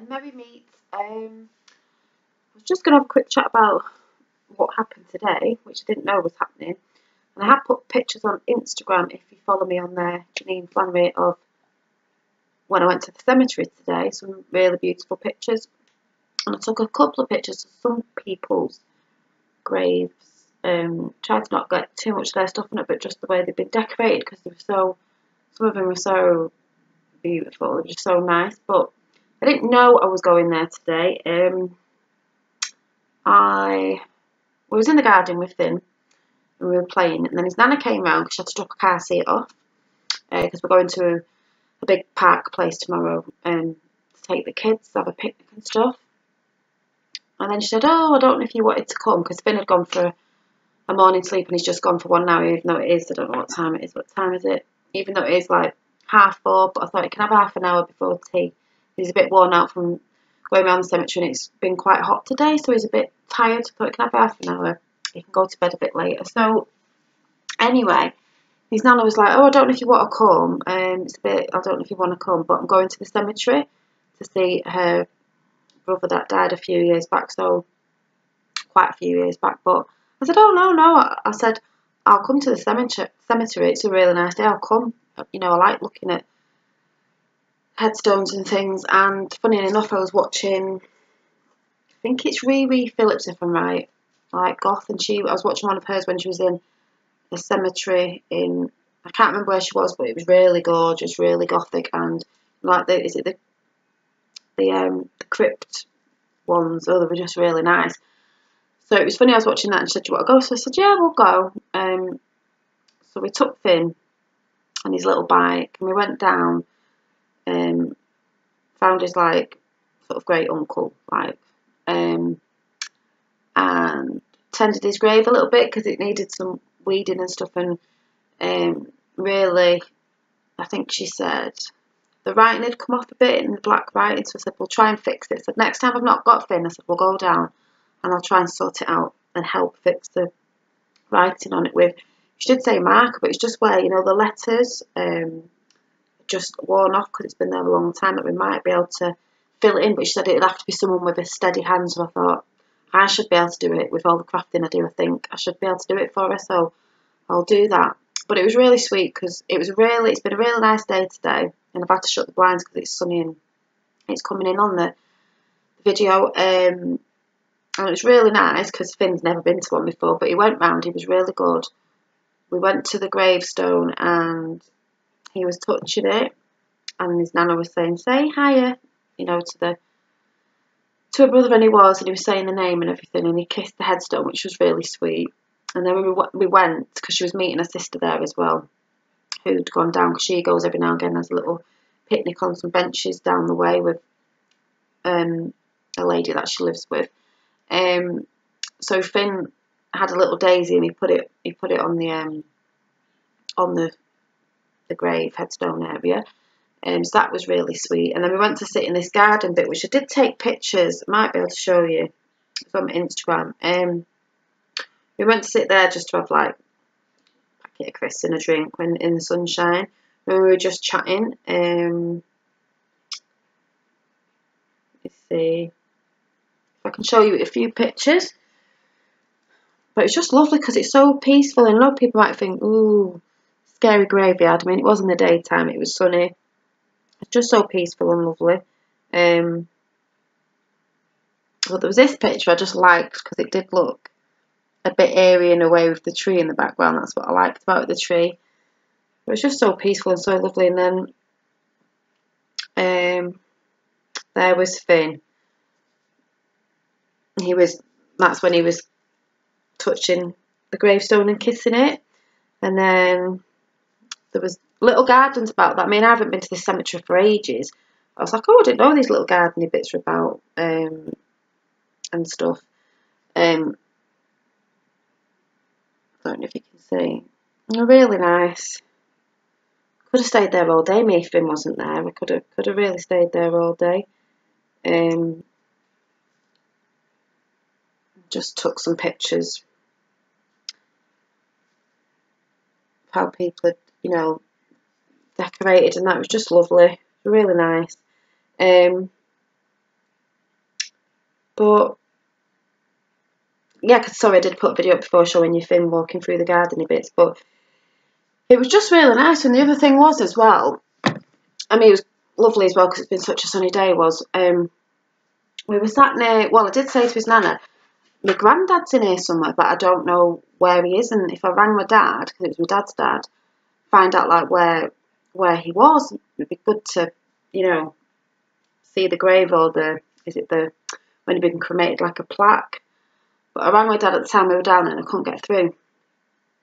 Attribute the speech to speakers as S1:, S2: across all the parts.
S1: Merry Meets. I was just going to have a quick chat about what happened today, which I didn't know was happening. And I have put pictures on Instagram, if you follow me on there, Janine Flannery, of when I went to the cemetery today. Some really beautiful pictures. And I took a couple of pictures of some people's graves. Tried to not get too much of their stuff on it, but just the way they've been decorated, because they were so, some of them were so beautiful, they were just so nice. But I didn't know I was going there today. I was in the garden with Finn and we were playing, and then his nana came round because she had to drop a car seat off because we're going to a big park place tomorrow to take the kids, have a picnic and stuff. And then she said, "Oh, I don't know if you wanted to come," because Finn had gone for a morning sleep and he's just gone for one now, even though it is, I don't know what time it is. What time is it? Even though it is like 4:30, but I thought he can have half an hour before tea. He's a bit worn out from going around the cemetery and it's been quite hot today, so he's a bit tired. So I thought he can have half an hour. He can go to bed a bit later. So anyway, his nana was like, "Oh, I don't know if you want to come. It's a bit, I don't know if you want to come, but I'm going to the cemetery to see her brother that died a few years back, so quite a few years back." But I said, "Oh, no. I said, I'll come to the cemetery. It's a really nice day. I'll come. You know, I like looking at headstones and things." And funny enough, I was watching, I think it's Riri Phillips, if I'm right, like goth, and I was watching one of hers when she was in a cemetery in, I can't remember where she was, but it was really gorgeous, really gothic, and like the crypt ones? Oh, they were just really nice. So it was funny, I was watching that and she said, "Do you want to go?" So I said, "Yeah, we'll go." So we took Finn on his little bike and we went down, found his like sort of great uncle, like, and tended his grave a little bit because it needed some weeding and stuff. And really, I think she said the writing had come off a bit in the black writing, so I said, "We'll try and fix it." So next time I've not got Finn, I said, "We'll go down and I'll try and sort it out and help fix the writing on it with," she did say marker, but it's just where, you know, the letters just worn off because it's been there a long time, that we might be able to fill it in. But she said it'd have to be someone with a steady hand, so I thought I should be able to do it with all the crafting I do. I think I should be able to do it for her, so I'll do that. But it was really sweet because it's been a really nice day today, and I've had to shut the blinds because it's sunny and it's coming in on the video. And it was really nice because Finn's never been to one before, but he went round, he was really good. We went to the gravestone and he was touching it, and his nana was saying, "Say hiya," you know, to a brother, and he was saying the name and everything, and he kissed the headstone, which was really sweet. And then we went, because she was meeting her sister there as well, who'd gone down, because she goes every now and again, has a little picnic on some benches down the way with a lady that she lives with. So Finn had a little daisy and he put it on the grave headstone area. So that was really sweet. And then we went to sit in this garden bit, which I did take pictures. I might be able to show you. It's on my Instagram. We went to sit there just to have like a packet of crisps and a drink when in the sunshine. We were just chatting. Let's see if I can show you a few pictures. But it's just lovely because it's so peaceful, and a lot of people might think, "Ooh, scary graveyard." I mean, it was in the daytime, it was sunny. It's just so peaceful and lovely. But there was this picture I just liked because it did look a bit airy in a way with the tree in the background. That's what I liked about the tree. It was just so peaceful and so lovely. And then there was Finn. That's when he was touching the gravestone and kissing it. And then there was little gardens about that. I mean, I haven't been to the cemetery for ages. I was like, "Oh, I didn't know these little gardeny bits were about," and stuff. I don't know if you can see. They're really nice. Could have stayed there all day. Me, if Finn wasn't there, I could have really stayed there all day. Just took some pictures of how people had, you know, decorated, and that was just lovely. Really nice. But yeah, sorry, I did put a video up before showing you Finn walking through the gardeny bits, but it was just really nice. And the other thing was as well, I mean, it was lovely as well because it's been such a sunny day, was we were sat near, well, I did say to his nana, my granddad's in here somewhere, but I don't know where he is. And if I rang my dad, because it was my dad's dad, find out like where he was, it'd be good to, you know, see the grave, or when he'd been cremated, like a plaque. But I rang my dad at the time we were down there and I couldn't get through.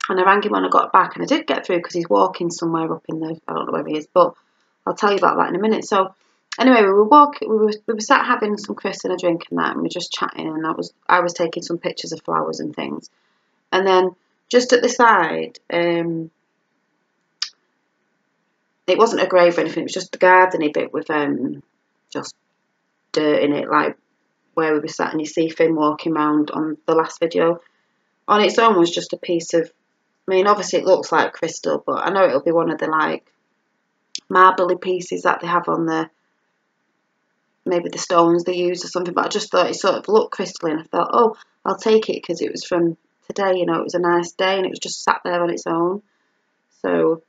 S1: And I rang him when I got back, and I did get through because he's walking somewhere up in the, I don't know where he is, but I'll tell you about that in a minute. So anyway, we were sat having some crisps and a drink and that, and we were just chatting, and I was taking some pictures of flowers and things. And then just at the side, it wasn't a grave or anything, it was just the gardeny bit with just dirt in it, like where we were sat, and you see Finn walking around on the last video. On its own was just a piece of, I mean, obviously it looks like crystal, but I know it'll be one of the like marbly pieces that they have on the, maybe the stones they use or something, but I just thought it sort of looked crystalline. I thought, oh, I'll take it because it was from today, you know, it was a nice day, and it was just sat there on its own. So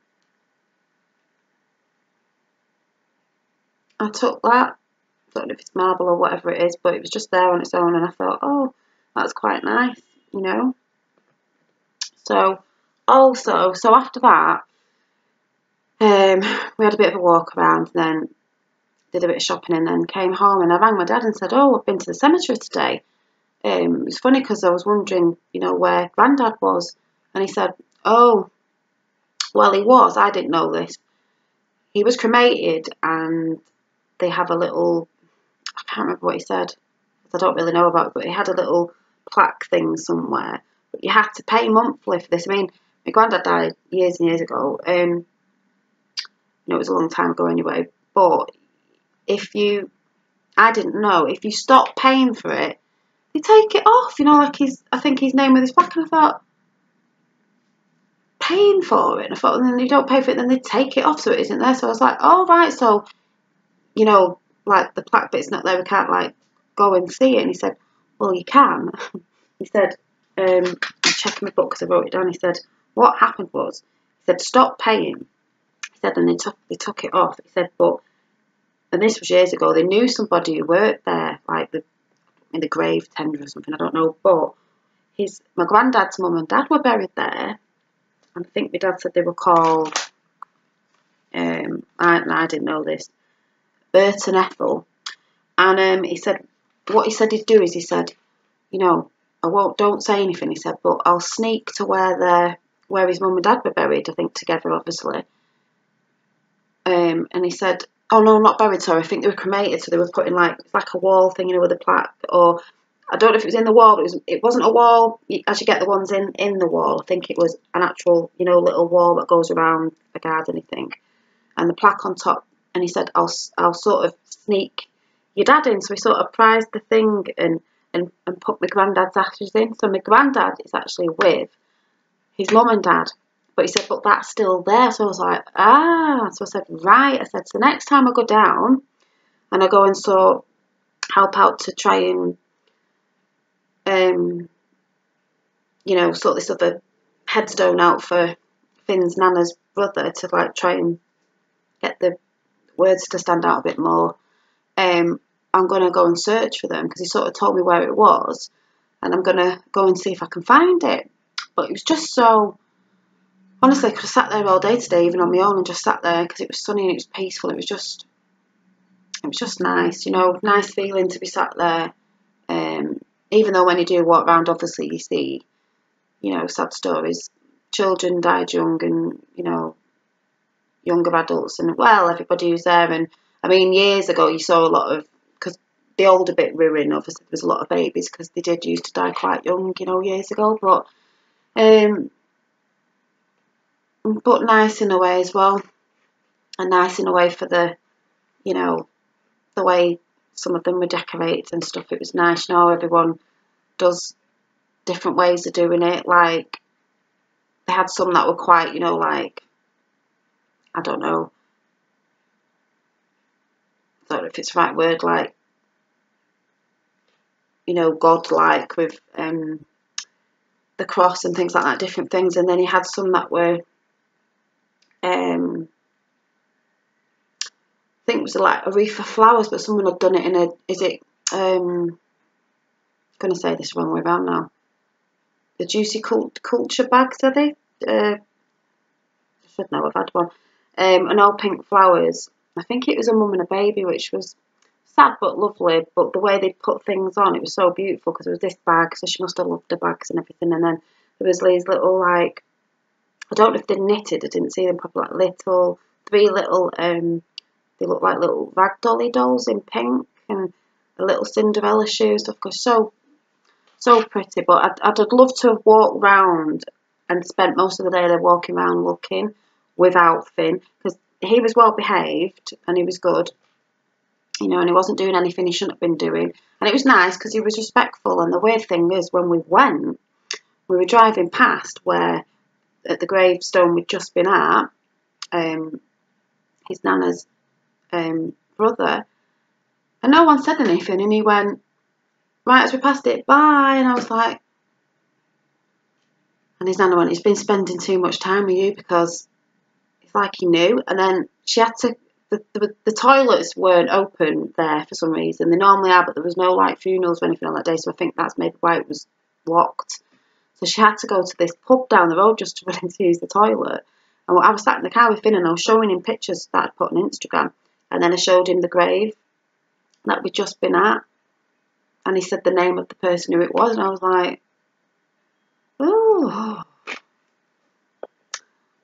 S1: I took that. I don't know if it's marble or whatever it is, but it was just there on its own, and I thought, oh, that's quite nice, you know. So also, so after that, we had a bit of a walk around, then did a bit of shopping, and then came home, and I rang my dad and said, oh, I've been to the cemetery today. It was funny because I was wondering, you know, where Grandad was, and he said, oh, well, he was, I didn't know this. He was cremated, and they have a little, I can't remember what he said, because I don't really know about it, but he had a little plaque thing somewhere. But you had to pay monthly for this. I mean, my granddad died years and years ago. You know, it was a long time ago anyway. But I didn't know, if you stop paying for it, they take it off. You know, like I think his name with his plaque, and I thought, paying for it? And I thought, and then you don't pay for it, then they take it off, so it isn't there. So I was like, oh, right, so, you know, like the plaque bit's not there, we can't like go and see it. And he said, well, you can. He said, I'm checking my book because I wrote it down. He said, what happened was, he said, stop paying. He said, and they took it off. He said, but, and this was years ago, they knew somebody who worked there, like in the grave tender or something, I don't know, but my granddad's mum and dad were buried there, and I think my dad said they were called, I didn't know this, Bert and Ethel. And he said, what he said he'd do is, he said, you know, don't say anything, he said, but I'll sneak to where his mum and dad were buried, I think together, obviously. And he said, oh no, not buried, sorry, I think they were cremated, so they were putting like a wall thing, you know, with a plaque, or I don't know if it was in the wall, but it wasn't a wall as you get the ones in the wall. I think it was an actual, you know, little wall that goes around the garden, I think, and the plaque on top. And he said, I'll sort of sneak your dad in. So he sort of prized the thing and put my granddad's ashes in. So my granddad is actually with his mum and dad. But he said, but that's still there. So I was like, ah. So I said, right. I said, so next time I go down and I go and help out to try and, you know, sort this other headstone out for Finn's nana's brother, to like try and get the words to stand out a bit more, I'm going to go and search for them, because he sort of told me where it was, and I'm going to go and see if I can find it. But it was just so, honestly, I could have sat there all day today, even on my own, and just sat there, because it was sunny and it was peaceful. It was just nice, you know, nice feeling to be sat there. Even though when you do walk around, obviously you see, you know, sad stories. Children died young, and, you know, younger adults, and, well, everybody who's there. And I mean, years ago you saw a lot of, because the older bit ruin, obviously there was a lot of babies, because they did used to die quite young, you know, years ago. But nice in a way as well, and nice in a way for the, you know, the way some of them were decorated and stuff. It was nice, you know, everyone does different ways of doing it. Like, they had some that were quite, you know, like, I don't know if it's the right word, like, you know, God-like with the cross and things like that, different things. And then he had some that were, I think it was like a wreath of flowers, but someone had done it in a, I'm going to say this wrong way around now. The juicy culture bags, are they? I should know, I've had one. And all pink flowers. I think it was a mum and a baby, which was sad but lovely. But the way they put things on, it was so beautiful, because it was this bag, so she must have loved the bags and everything. And then there was these little, like, I don't know if they're knitted, I didn't see them properly, like three little, they look like little ragdolly dolls in pink, and a little Cinderella shoe stuff. Goes so pretty. But I'd love to have walked round and spent most of the day there walking around looking without Finn, because he was well behaved and he was good, you know, and he wasn't doing anything he shouldn't have been doing. And it was nice because he was respectful. And the weird thing is, when we went, we were driving past where, at the gravestone we'd just been at, his nana's brother, and no one said anything, and he went, right as we passed it, bye. And I was like, and his nana went, he's been spending too much time with you, because it's like he knew. And then she had to, the toilets weren't open there for some reason. They normally are, but there was no like funerals or anything on that day, so I think that's maybe why it was locked. So she had to go to this pub down the road just to run in to use the toilet. And I was sat in the car with Finn, and I was showing him pictures that I'd put on Instagram, and then I showed him the grave that we'd just been at, and he said the name of the person who it was, and I was like, oh,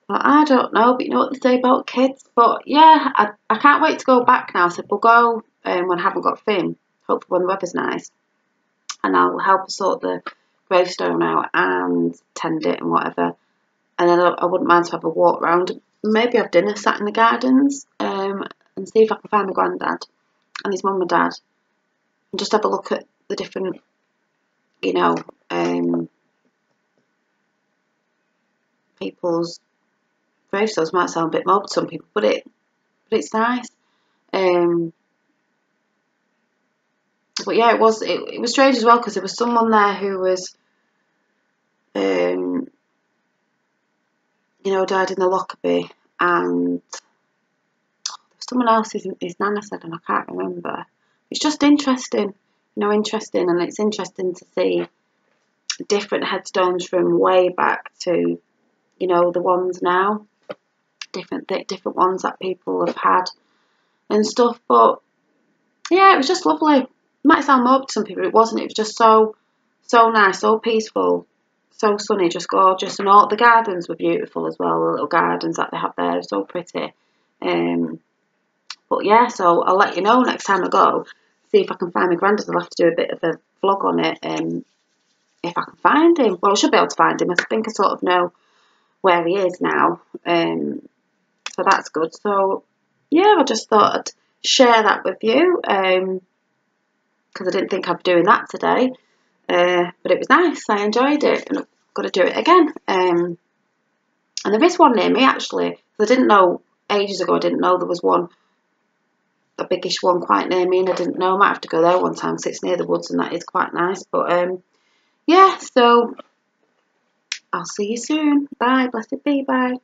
S1: well, I don't know, but you know what they say about kids. But yeah, I can't wait to go back now. I said we'll go when I haven't got Finn, hopefully when the weather's nice, and I'll help her sort the gravestone out and tend it and whatever. And then I wouldn't mind to have a walk round, maybe have dinner sat in the gardens, and see if I can find my granddad and his mum and dad, and just have a look at the different, you know, people's gravestones. Might sound a bit morbid to some people, but it's nice. But yeah, it was strange as well, because there was someone there who was, you know, died in the Lockerbie, and someone else, his nana said, and I can't remember. It's just interesting, you know, and it's interesting to see different headstones from way back to, you know, the ones now, different ones that people have had and stuff. But yeah, it was just lovely. It might sound morbid to some people, it wasn't. It was just so nice, so peaceful, so sunny, just gorgeous. And all the gardens were beautiful as well. The little gardens that they have there are so pretty. But yeah, so I'll let you know next time I go. See if I can find my granddad. I'll have to do a bit of a vlog on it. If I can find him. Well, I should be able to find him. I think I sort of know where he is now. So that's good. So yeah, I just thought I'd share that with you, because I didn't think I'd be doing that today. But it was nice. I enjoyed it, and I've got to do it again. And there is one near me, actually. I didn't know ages ago. I didn't know there was one, a biggish one, quite near me, and I didn't know. I might have to go there one time, because it's near the woods, and that is quite nice. But yeah, so I'll see you soon. Bye. Blessed be. Bye.